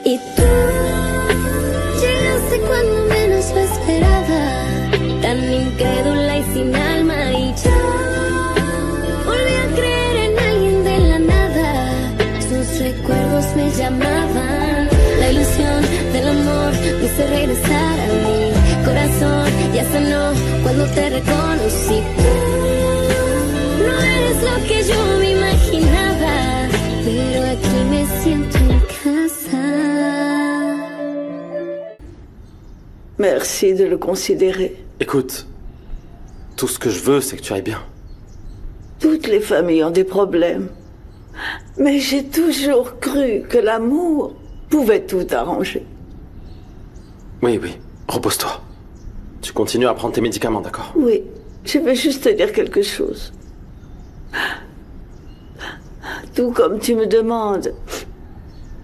Y tú llegaste cuando menos lo esperaba, tan incrédula y sin alma, y yo volví a creer en alguien de la nada. Sus recuerdos me llamaban, la ilusión del amor me hizo regresar a mi corazón. Ya sanó cuando te reconocí. Tú no eres lo que yo me imaginaba, pero aquí me siento en casa. Merci de le considérer. Écoute, tout ce que je veux, c'est que tu ailles bien. Toutes les familles ont des problèmes. Mais j'ai toujours cru que l'amour pouvait tout arranger. Oui, repose-toi. Tu continues à prendre tes médicaments, d'accord? Oui, je vais juste te dire quelque chose. Tout comme tu me demandes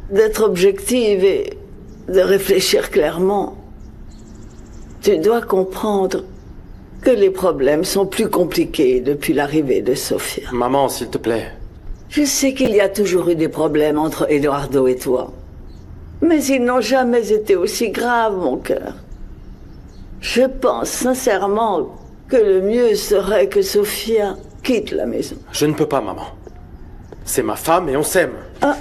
d'être objective et de réfléchir clairement, tu dois comprendre que les problèmes sont plus compliqués depuis l'arrivée de Sofia. Maman, s'il te plaît. Je sais qu'il y a toujours eu des problèmes entre Eduardo et toi. Mais ils n'ont jamais été aussi graves, mon cœur. Je pense sincèrement que le mieux serait que Sofia quitte la maison. Je ne peux pas, maman. C'est ma femme et on s'aime. Ah,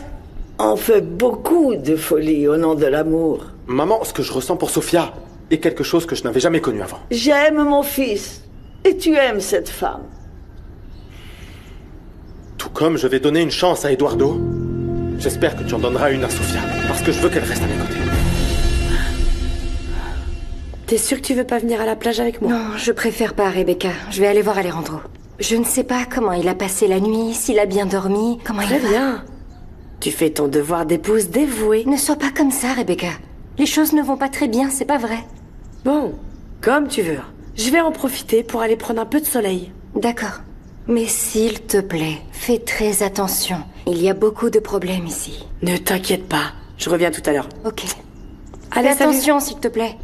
on fait beaucoup de folie au nom de l'amour. Maman, ce que je ressens pour Sofia est quelque chose que je n'avais jamais connu avant. J'aime mon fils. Et tu aimes cette femme. Tout comme je vais donner une chance à Eduardo, j'espère que tu en donneras une à Sofia, parce que je veux qu'elle reste à mes côtés. T'es sûre que tu veux pas venir à la plage avec moi? Non, je préfère pas, Rebecca. Je vais aller voir Alejandro. Je ne sais pas comment il a passé la nuit, s'il a bien dormi, comment il va. Très bien. Tu fais ton devoir d'épouse dévouée. Ne sois pas comme ça, Rebecca. Les choses ne vont pas très bien, c'est pas vrai. Bon, comme tu veux. Je vais en profiter pour aller prendre un peu de soleil. D'accord. Mais s'il te plaît, fais très attention. Il y a beaucoup de problèmes ici. Ne t'inquiète pas, je reviens tout à l'heure. Ok. Allez, Fais attention, s'il te plaît.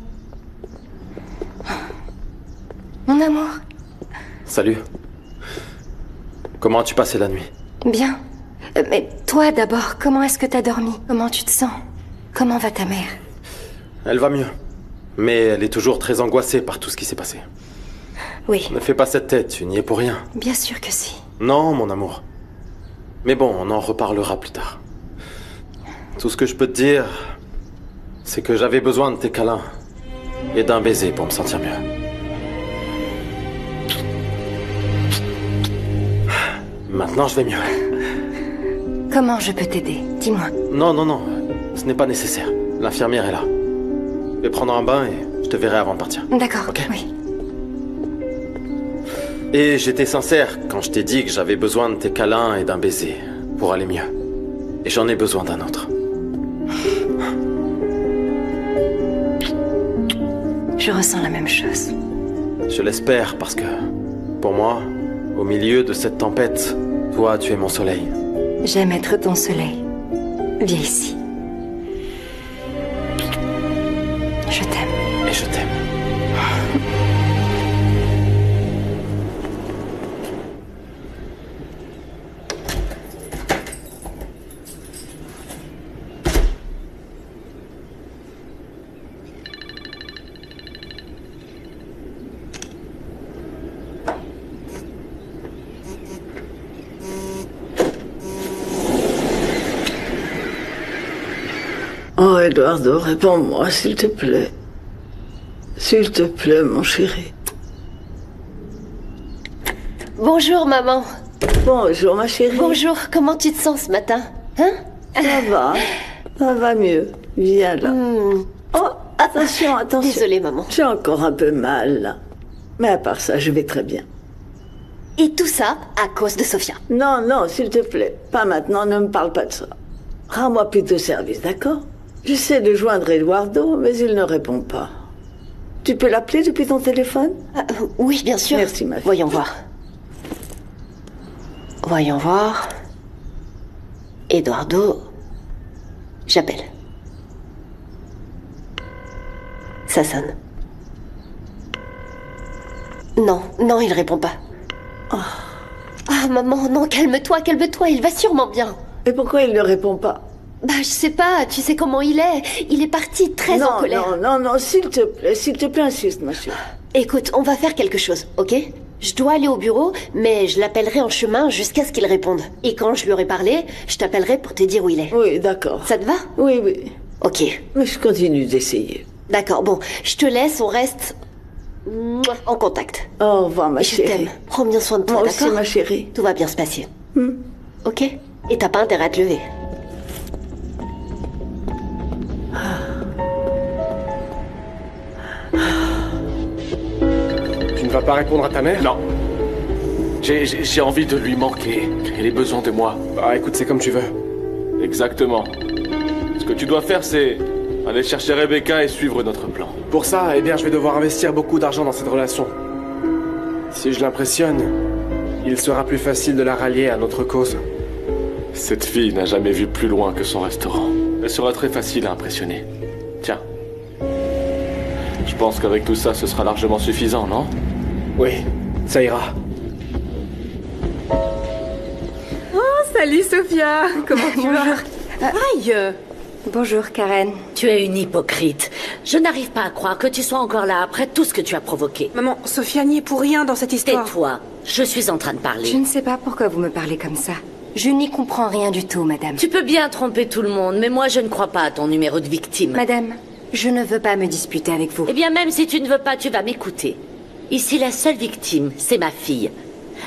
Mon amour. Salut. Comment as-tu passé la nuit? Bien. Mais toi d'abord, comment est-ce que t'as dormi? Comment tu te sens? Comment va ta mère? Elle va mieux. Mais elle est toujours très angoissée par tout ce qui s'est passé. Oui. Ne fais pas cette tête, tu n'y es pour rien. Bien sûr que si. Non, mon amour. Mais bon, on en reparlera plus tard. Tout ce que je peux te dire, c'est que j'avais besoin de tes câlins et d'un baiser pour me sentir mieux. Maintenant, je vais mieux. Comment je peux t'aider? Dis-moi. Non, ce n'est pas nécessaire. L'infirmière est là. Je vais prendre un bain et je te verrai avant de partir. D'accord, Ok. oui. Et j'étais sincère quand je t'ai dit que j'avais besoin de tes câlins et d'un baiser pour aller mieux. Et j'en ai besoin d'un autre. Je ressens la même chose. Je l'espère parce que, pour moi, au milieu de cette tempête, toi, tu es mon soleil. J'aime être ton soleil. Viens ici. Je t'aime. Et je t'aime. Oh, Eduardo, réponds-moi, s'il te plaît. S'il te plaît, mon chéri. Bonjour, maman. Bonjour, ma chérie. Bonjour, comment tu te sens ce matin? Hein? Ça va mieux. Viens là. Oh, attention. Désolée, maman. J'ai encore un peu mal, là. Mais à part ça, je vais très bien. Et tout ça à cause de Sofia. Non, s'il te plaît. Pas maintenant, ne me parle pas de ça. Rends-moi plutôt service, d'accord? J'essaie de joindre Eduardo, mais il ne répond pas. Tu peux l'appeler depuis ton téléphone? Oui, bien sûr. Merci, ma fille. Voyons voir. Eduardo. J'appelle. Ça sonne. Non, il répond pas. Ah, maman, non, calme-toi, il va sûrement bien. Et pourquoi il ne répond pas? Bah, je sais pas, tu sais comment il est. Il est parti très en colère. Non, s'il te plaît, insiste, ma chérie. Écoute, on va faire quelque chose, ok? Je dois aller au bureau, mais je l'appellerai en chemin jusqu'à ce qu'il réponde. Et quand je lui aurai parlé, je t'appellerai pour te dire où il est. Oui, d'accord. Ça te va? Oui. Ok. Mais je continue d'essayer. D'accord, bon, je te laisse, on reste en contact. Au revoir, ma Je chérie. t'aime. Prends bien soin de toi, Moi aussi, d'accord? ma chérie. Tout va bien se passer. Ok? Et t'as pas intérêt à te lever. Tu ne vas pas répondre à ta mère? Non. J'ai envie de lui manquer. Elle a besoin de moi. Bah écoute, c'est comme tu veux. Exactement. Ce que tu dois faire, c'est aller chercher Rebecca et suivre notre plan. Pour ça, eh bien, je vais devoir investir beaucoup d'argent dans cette relation. Si je l'impressionne, il sera plus facile de la rallier à notre cause. Cette fille n'a jamais vu plus loin que son restaurant. Elle sera très facile à impressionner. Tiens. Je pense qu'avec tout ça, ce sera largement suffisant, non? Oui, ça ira. Salut Sophia. Comment tu vas? Aïe. Bonjour, Karen. Tu es une hypocrite. Je n'arrive pas à croire que tu sois encore là après tout ce que tu as provoqué. Maman, Sophia n'y est pour rien dans cette histoire. Tais-toi. Je suis en train de parler. Je ne sais pas pourquoi vous me parlez comme ça. Je n'y comprends rien du tout, madame. Tu peux bien tromper tout le monde, mais moi je ne crois pas à ton numéro de victime. Madame, je ne veux pas me disputer avec vous. Eh bien, même si tu ne veux pas, tu vas m'écouter. Ici, la seule victime, c'est ma fille.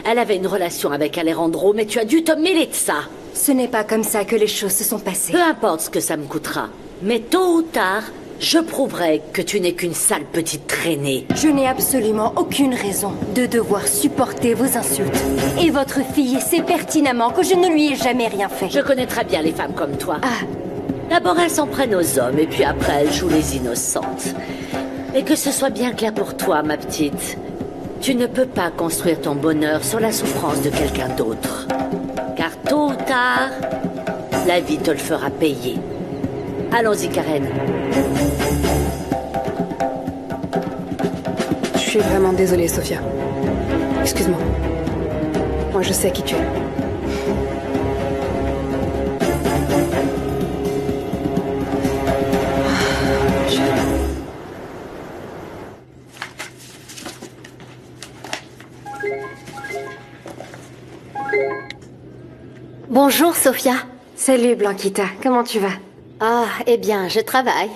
Elle avait une relation avec Alejandro, mais tu as dû te mêler de ça. Ce n'est pas comme ça que les choses se sont passées. Peu importe ce que ça me coûtera. Mais tôt ou tard, je prouverai que tu n'es qu'une sale petite traînée. Je n'ai absolument aucune raison de devoir supporter vos insultes. Et votre fille sait pertinemment que je ne lui ai jamais rien fait. Je connais très bien les femmes comme toi. Ah, D'abord, elles s'en prennent aux hommes, et puis après, elles jouent les innocentes. Et que ce soit bien clair pour toi, ma petite. Tu ne peux pas construire ton bonheur sur la souffrance de quelqu'un d'autre. Car tôt ou tard, la vie te le fera payer. Allons-y, Karen. Je suis vraiment désolée, Sophia. Excuse-moi. Moi, je sais qui tu es. Bonjour, Sophia. salut Blanquita, comment tu vas? Ah, eh bien, je travaille.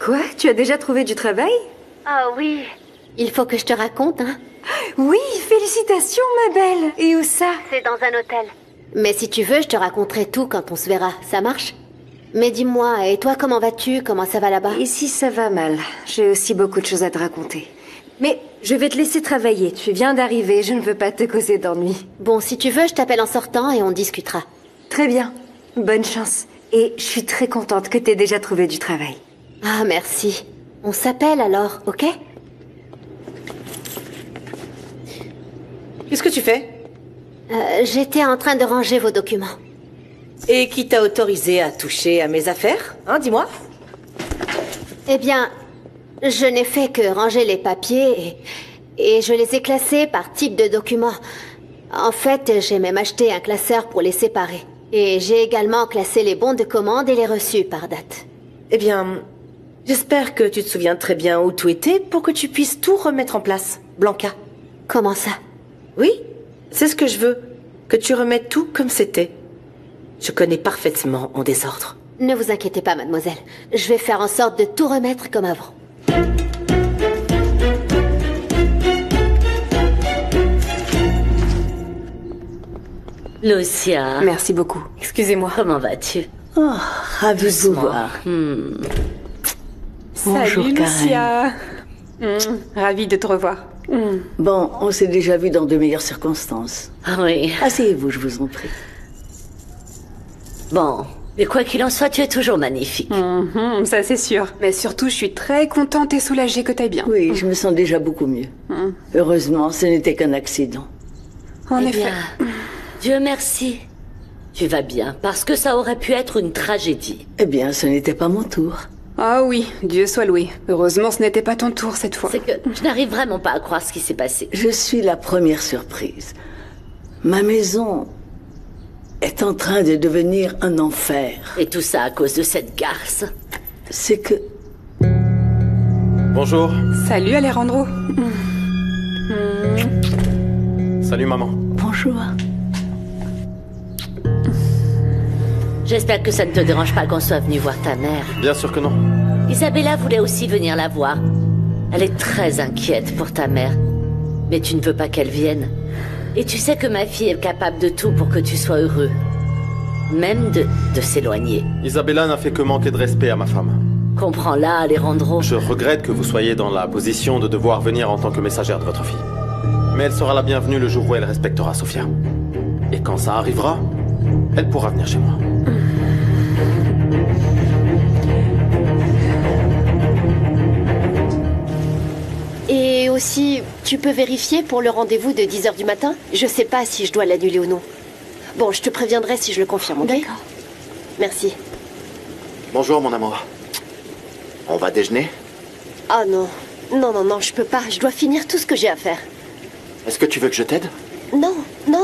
Quoi? Tu as déjà trouvé du travail? Ah oui. Il faut que je te raconte, hein. Oui, félicitations ma belle. Et où ça? C'est dans un hôtel. Mais si tu veux, je te raconterai tout quand on se verra. Ça marche? Mais dis-moi, et toi, comment vas-tu? Comment ça va là-bas? Ici ça va mal, j'ai aussi beaucoup de choses à te raconter. Mais je vais te laisser travailler, tu viens d'arriver, je ne veux pas te causer d'ennui. Bon, si tu veux, je t'appelle en sortant et on discutera. Très bien, bonne chance. Et je suis très contente que t'aies déjà trouvé du travail. Ah, merci. On s'appelle alors, ok? Qu'est-ce que tu fais? J'étais en train de ranger vos documents. Et qui t'a autorisé à toucher à mes affaires? Hein, dis-moi. Eh bien, je n'ai fait que ranger les papiers et je les ai classés par type de document. En fait, j'ai même acheté un classeur pour les séparer. Et j'ai également classé les bons de commande et les reçus par date. Eh bien, j'espère que tu te souviens très bien où tout était pour que tu puisses tout remettre en place, Blanca. Comment ça? Oui, c'est ce que je veux. Que tu remettes tout comme c'était. Je connais parfaitement mon désordre. Ne vous inquiétez pas, mademoiselle. Je vais faire en sorte de tout remettre comme avant. Lucia. Merci beaucoup. Excusez-moi. Comment vas-tu? Oh, ravi de vous voir. Bonjour, Salut, Lucia. Ravie de te revoir. Bon, on s'est déjà vu dans de meilleures circonstances. Ah oui. Asseyez-vous, je vous en prie. Bon, mais quoi qu'il en soit, tu es toujours magnifique. Ça, c'est sûr. Mais surtout, je suis très contente et soulagée que t'ailles bien. Oui, je me sens déjà beaucoup mieux. Heureusement, ce n'était qu'un accident. En Eh effet. bien, Dieu merci. Tu vas bien, parce que ça aurait pu être une tragédie. Eh bien, ce n'était pas mon tour. Ah oui, Dieu soit loué. Heureusement, ce n'était pas ton tour cette fois. C'est que je n'arrive vraiment pas à croire ce qui s'est passé. Je suis la première surprise. Ma maison est en train de devenir un enfer. Et tout ça à cause de cette garce. C'est que... Bonjour. Salut Alejandro. Salut maman. Bonjour. J'espère que ça ne te dérange pas qu'on soit venu voir ta mère. Bien sûr que non. Isabella voulait aussi venir la voir. Elle est très inquiète pour ta mère. Mais tu ne veux pas qu'elle vienne. Et tu sais que ma fille est capable de tout pour que tu sois heureux. Même de s'éloigner. Isabella n'a fait que manquer de respect à ma femme. Comprends-la, Alejandro. Je regrette que vous soyez dans la position de devoir venir en tant que messagère de votre fille. Mais elle sera la bienvenue le jour où elle respectera Sofia. Et quand ça arrivera, elle pourra venir chez moi. Et aussi, tu peux vérifier pour le rendez-vous de 10h du matin? Je sais pas si je dois l'annuler ou non. Bon, je te préviendrai si je le confirme, ok? D'accord. Merci. Bonjour, mon amour. On va déjeuner? Ah non. Non, je peux pas. Je dois finir tout ce que j'ai à faire. Est-ce que tu veux que je t'aide? Non,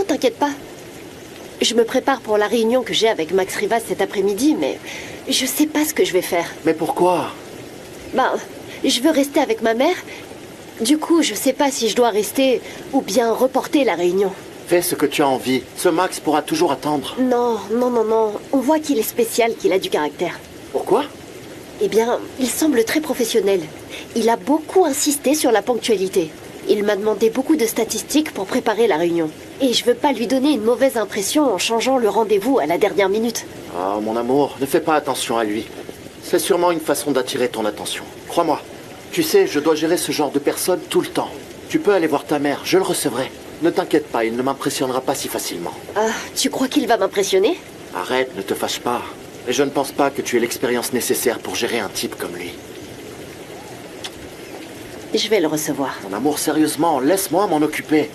t'inquiète pas. Je me prépare pour la réunion que j'ai avec Max Rivas cet après-midi, mais je sais pas ce que je vais faire. Mais pourquoi? Ben, je veux rester avec ma mère. Du coup, je sais pas si je dois rester ou bien reporter la réunion. Fais ce que tu as envie. Ce Max pourra toujours attendre. Non. On voit qu'il est spécial, qu'il a du caractère. Pourquoi? Eh bien, il semble très professionnel. Il a beaucoup insisté sur la ponctualité. Il m'a demandé beaucoup de statistiques pour préparer la réunion. Et je veux pas lui donner une mauvaise impression en changeant le rendez-vous à la dernière minute. Ah, mon amour, ne fais pas attention à lui. C'est sûrement une façon d'attirer ton attention. Crois-moi. Tu sais, je dois gérer ce genre de personnes tout le temps. Tu peux aller voir ta mère, je le recevrai. Ne t'inquiète pas, il ne m'impressionnera pas si facilement. Ah, tu crois qu'il va m'impressionner? Arrête, ne te fâche pas. Mais je ne pense pas que tu aies l'expérience nécessaire pour gérer un type comme lui. Je vais le recevoir. Mon amour, sérieusement, laisse-moi m'en occuper.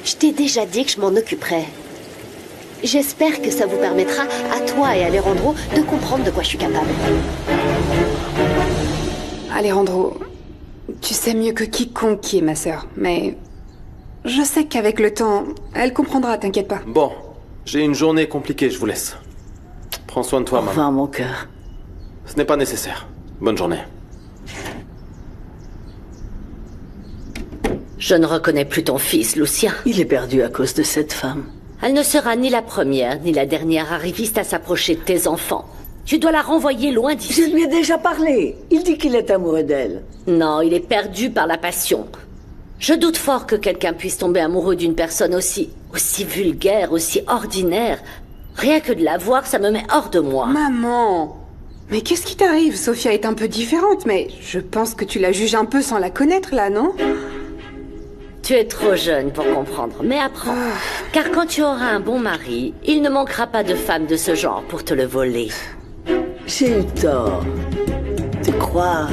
Je t'ai déjà dit que je m'en occuperais. J'espère que ça vous permettra, à toi et à Alejandro, de comprendre de quoi je suis capable. Alejandro, tu sais mieux que quiconque qui est ma sœur, mais je sais qu'avec le temps, elle comprendra, t'inquiète pas. Bon, j'ai une journée compliquée, je vous laisse. Prends soin de toi, maman. Enfin, mon cœur. Ce n'est pas nécessaire. Bonne journée. Je ne reconnais plus ton fils, Lucia. Il est perdu à cause de cette femme. Elle ne sera ni la première, ni la dernière arriviste à s'approcher de tes enfants. Tu dois la renvoyer loin d'ici. Je lui ai déjà parlé. Il dit qu'il est amoureux d'elle. Non, il est perdu par la passion. Je doute fort que quelqu'un puisse tomber amoureux d'une personne aussi vulgaire, aussi ordinaire. Rien que de la voir, ça me met hors de moi. Maman! Mais qu'est-ce qui t'arrive? Sofia est un peu différente, mais je pense que tu la juges un peu sans la connaître, là, non? Tu es trop jeune pour comprendre, mais apprends. Car quand tu auras un bon mari, il ne manquera pas de femmes de ce genre pour te le voler. J'ai eu tort de croire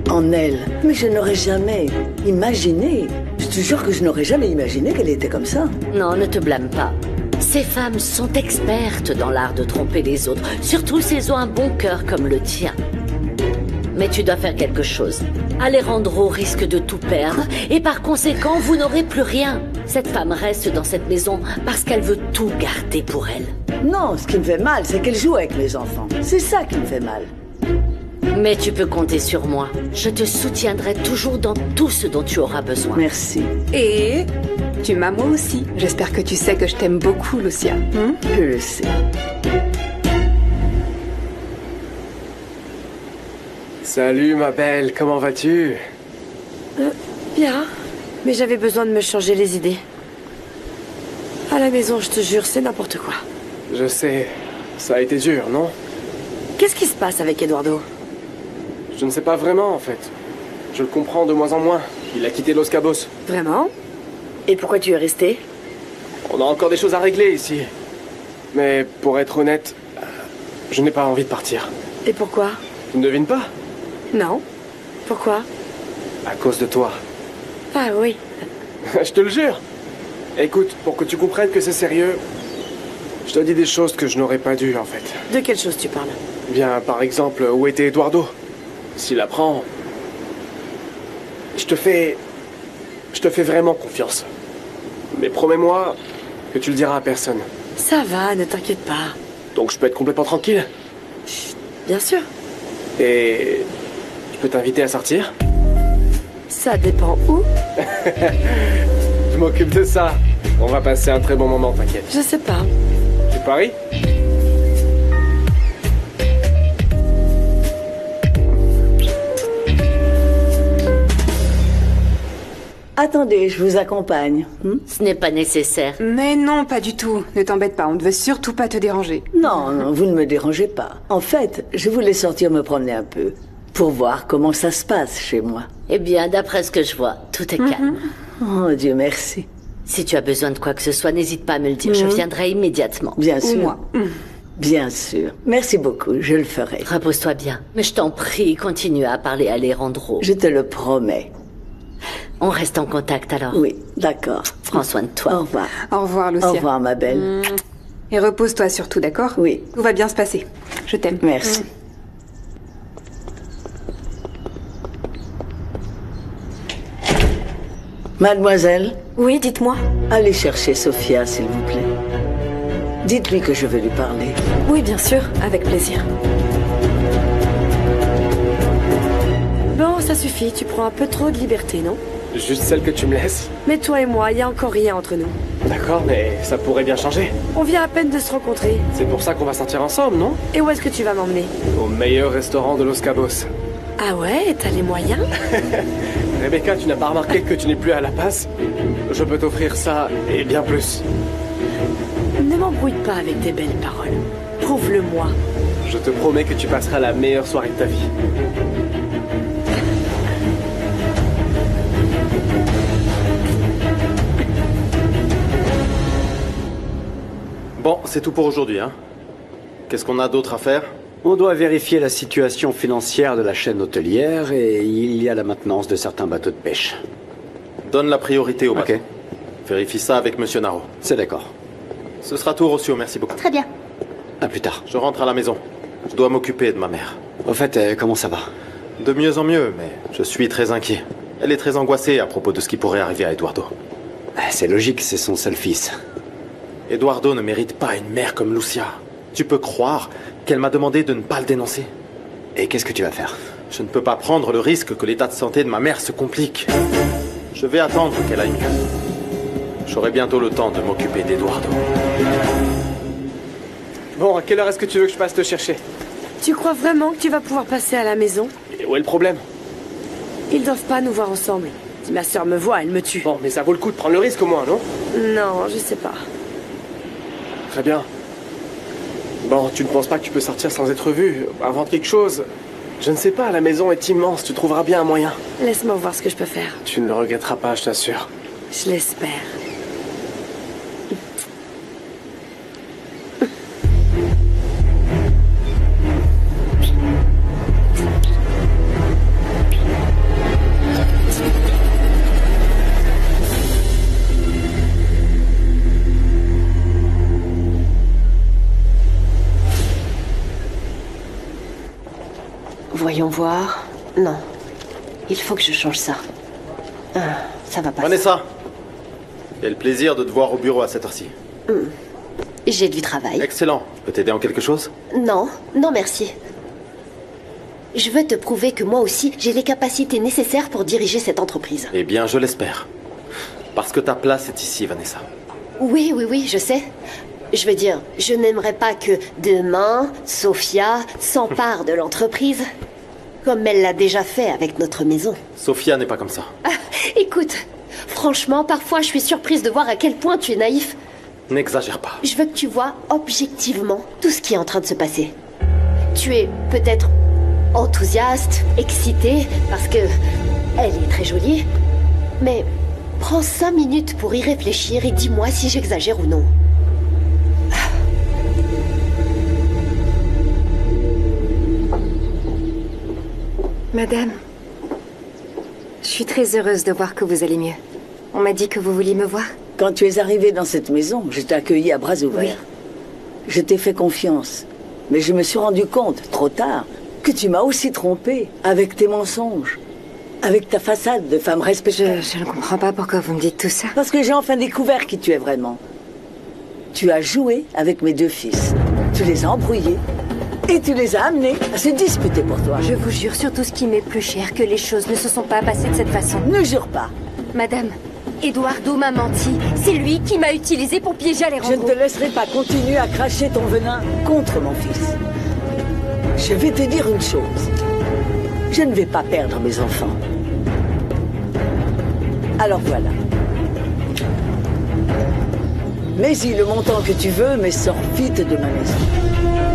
en elle, mais je n'aurais jamais imaginé. Je te jure que je n'aurais jamais imaginé qu'elle était comme ça. Non, ne te blâme pas. Ces femmes sont expertes dans l'art de tromper les autres, surtout si elles ont un bon cœur comme le tien. Mais tu dois faire quelque chose. Alejandro risque de tout perdre, et par conséquent, vous n'aurez plus rien. Cette femme reste dans cette maison parce qu'elle veut tout garder pour elle. Non, ce qui me fait mal, c'est qu'elle joue avec mes enfants. C'est ça qui me fait mal. Mais tu peux compter sur moi. Je te soutiendrai toujours dans tout ce dont tu auras besoin. Merci. Et tu m'as moi aussi. J'espère que tu sais que je t'aime beaucoup, Lucia. Je le sais. Salut ma belle, comment vas-tu? Bien, mais j'avais besoin de me changer les idées. À la maison, je te jure, c'est n'importe quoi. Je sais, ça a été dur, non? Qu'est-ce qui se passe avec Eduardo? Je ne sais pas vraiment en fait. Je le comprends de moins en moins. Il a quitté Los Cabos. Vraiment? Et pourquoi tu es resté? On a encore des choses à régler ici. Mais pour être honnête, je n'ai pas envie de partir. Et pourquoi? Tu ne devines pas? Non. Pourquoi? À cause de toi. Ah oui. Je te le jure. Écoute, pour que tu comprennes que c'est sérieux, je te dis des choses que je n'aurais pas dû en fait. De quelle chose tu parles? Bien, par exemple, où était Eduardo? S'il apprend... Je te fais vraiment confiance. Mais promets-moi que tu le diras à personne. Ça va, ne t'inquiète pas. Donc je peux être complètement tranquille. Bien sûr. Et je peux t'inviter à sortir? Ça dépend où. Je m'occupe de ça. On va passer un très bon moment, t'inquiète. Je sais pas. Tu paries? Attendez, je vous accompagne. Ce n'est pas nécessaire. Mais non, pas du tout. Ne t'embête pas, on ne veut surtout pas te déranger. Non, non, vous ne me dérangez pas. En fait, je voulais sortir me promener un peu, pour voir comment ça se passe chez moi. Eh bien, d'après ce que je vois, tout est calme. Oh, Dieu merci. Si tu as besoin de quoi que ce soit, n'hésite pas à me le dire. Je viendrai immédiatement. Bien sûr. moi. Bien sûr. Merci beaucoup, je le ferai. Repose-toi bien. Mais je t'en prie, continue à parler à Alejandro. Je te le promets. On reste en contact alors. Oui, d'accord. Prends soin de toi. Au revoir. Au revoir, Lucia. Au revoir, ma belle. Et repose-toi surtout, d'accord? Oui. Tout va bien se passer. Je t'aime. Merci. Mademoiselle, Oui, dites-moi. allez chercher Sophia, s'il vous plaît. Dites-lui que je veux lui parler. Oui, bien sûr, avec plaisir. Bon, ça suffit, tu prends un peu trop de liberté, non? Juste celle que tu me laisses? Mais toi et moi, il y a encore rien entre nous. D'accord, mais ça pourrait bien changer. On vient à peine de se rencontrer. C'est pour ça qu'on va sortir ensemble, non? Et où est-ce que tu vas m'emmener? Au meilleur restaurant de Los Cabos. Ah ouais, t'as les moyens? Rebecca, tu n'as pas remarqué que tu n'es plus à La Paz? Je peux t'offrir ça et bien plus. Ne m'embrouille pas avec tes belles paroles. Prouve-le-moi. Je te promets que tu passeras la meilleure soirée de ta vie. Bon, c'est tout pour aujourd'hui, hein. Qu'est-ce qu'on a d'autre à faire? On doit vérifier la situation financière de la chaîne hôtelière et il y a la maintenance de certains bateaux de pêche. Donne la priorité au bateau. Ok. Vérifie ça avec Monsieur Naro. C'est d'accord. Ce sera tout, Rossio, merci beaucoup. Très bien. À plus tard. Je rentre à la maison. Je dois m'occuper de ma mère. Au fait, comment ça va? De mieux en mieux, mais je suis très inquiet. Elle est très angoissée à propos de ce qui pourrait arriver à Eduardo. C'est logique, c'est son seul fils. Eduardo ne mérite pas une mère comme Lucia. Tu peux croire qu'elle m'a demandé de ne pas le dénoncer? Et qu'est-ce que tu vas faire? Je ne peux pas prendre le risque que l'état de santé de ma mère se complique. Je vais attendre qu'elle aille mieux. J'aurai bientôt le temps de m'occuper d'Eduardo. Bon, à quelle heure est-ce que tu veux que je passe te chercher? Tu crois vraiment que tu vas pouvoir passer à la maison? Et où est le problème? Ils doivent pas nous voir ensemble. Si ma sœur me voit, elle me tue. Bon, mais ça vaut le coup de prendre le risque au moins, non? Non, je sais pas. Très bien. Bon, tu ne penses pas que tu peux sortir sans être vu? Invente quelque chose. Je ne sais pas, la maison est immense, tu trouveras bien un moyen. Laisse-moi voir ce que je peux faire. Tu ne le regretteras pas, je t'assure. Je l'espère. Voyons voir. Non. Il faut que je change ça. Ça va pas. Vanessa, quel plaisir de te voir au bureau à cette heure-ci. J'ai du travail. Excellent. Je peux t'aider en quelque chose? Non, non merci. Je veux te prouver que moi aussi, j'ai les capacités nécessaires pour diriger cette entreprise. Eh bien, je l'espère. Parce que ta place est ici, Vanessa. Oui, oui, oui, je sais. Je veux dire, je n'aimerais pas que demain, Sophia s'empare de l'entreprise, comme elle l'a déjà fait avec notre maison. Sophia n'est pas comme ça. Écoute, franchement, parfois je suis surprise de voir à quel point tu es naïf. N'exagère pas. Je veux que tu vois objectivement tout ce qui est en train de se passer. Tu es peut-être enthousiaste, excité, parce que elle est très jolie, mais prends 5 minutes pour y réfléchir et dis-moi si j'exagère ou non. Madame, je suis très heureuse de voir que vous allez mieux. On m'a dit que vous vouliez me voir. Quand tu es arrivée dans cette maison, je t'ai accueillie à bras ouverts. Oui. Je t'ai fait confiance. Mais je me suis rendu compte, trop tard, que tu m'as aussi trompée avec tes mensonges. Avec ta façade de femme respectable. Je ne comprends pas pourquoi vous me dites tout ça. Parce que j'ai enfin découvert qui tu es vraiment. Tu as joué avec mes 2 fils. Tu les as embrouillés. Et tu les as amenés à se disputer pour toi. Je vous jure sur tout ce qui m'est plus cher que les choses ne se sont pas passées de cette façon. Ne jure pas. Madame, Eduardo m'a menti. C'est lui qui m'a utilisé pour piéger Alejandro. Je ne te laisserai pas continuer à cracher ton venin contre mon fils. Je vais te dire une chose. Je ne vais pas perdre mes enfants. Alors voilà. Mets-y le montant que tu veux, mais sors vite de ma maison.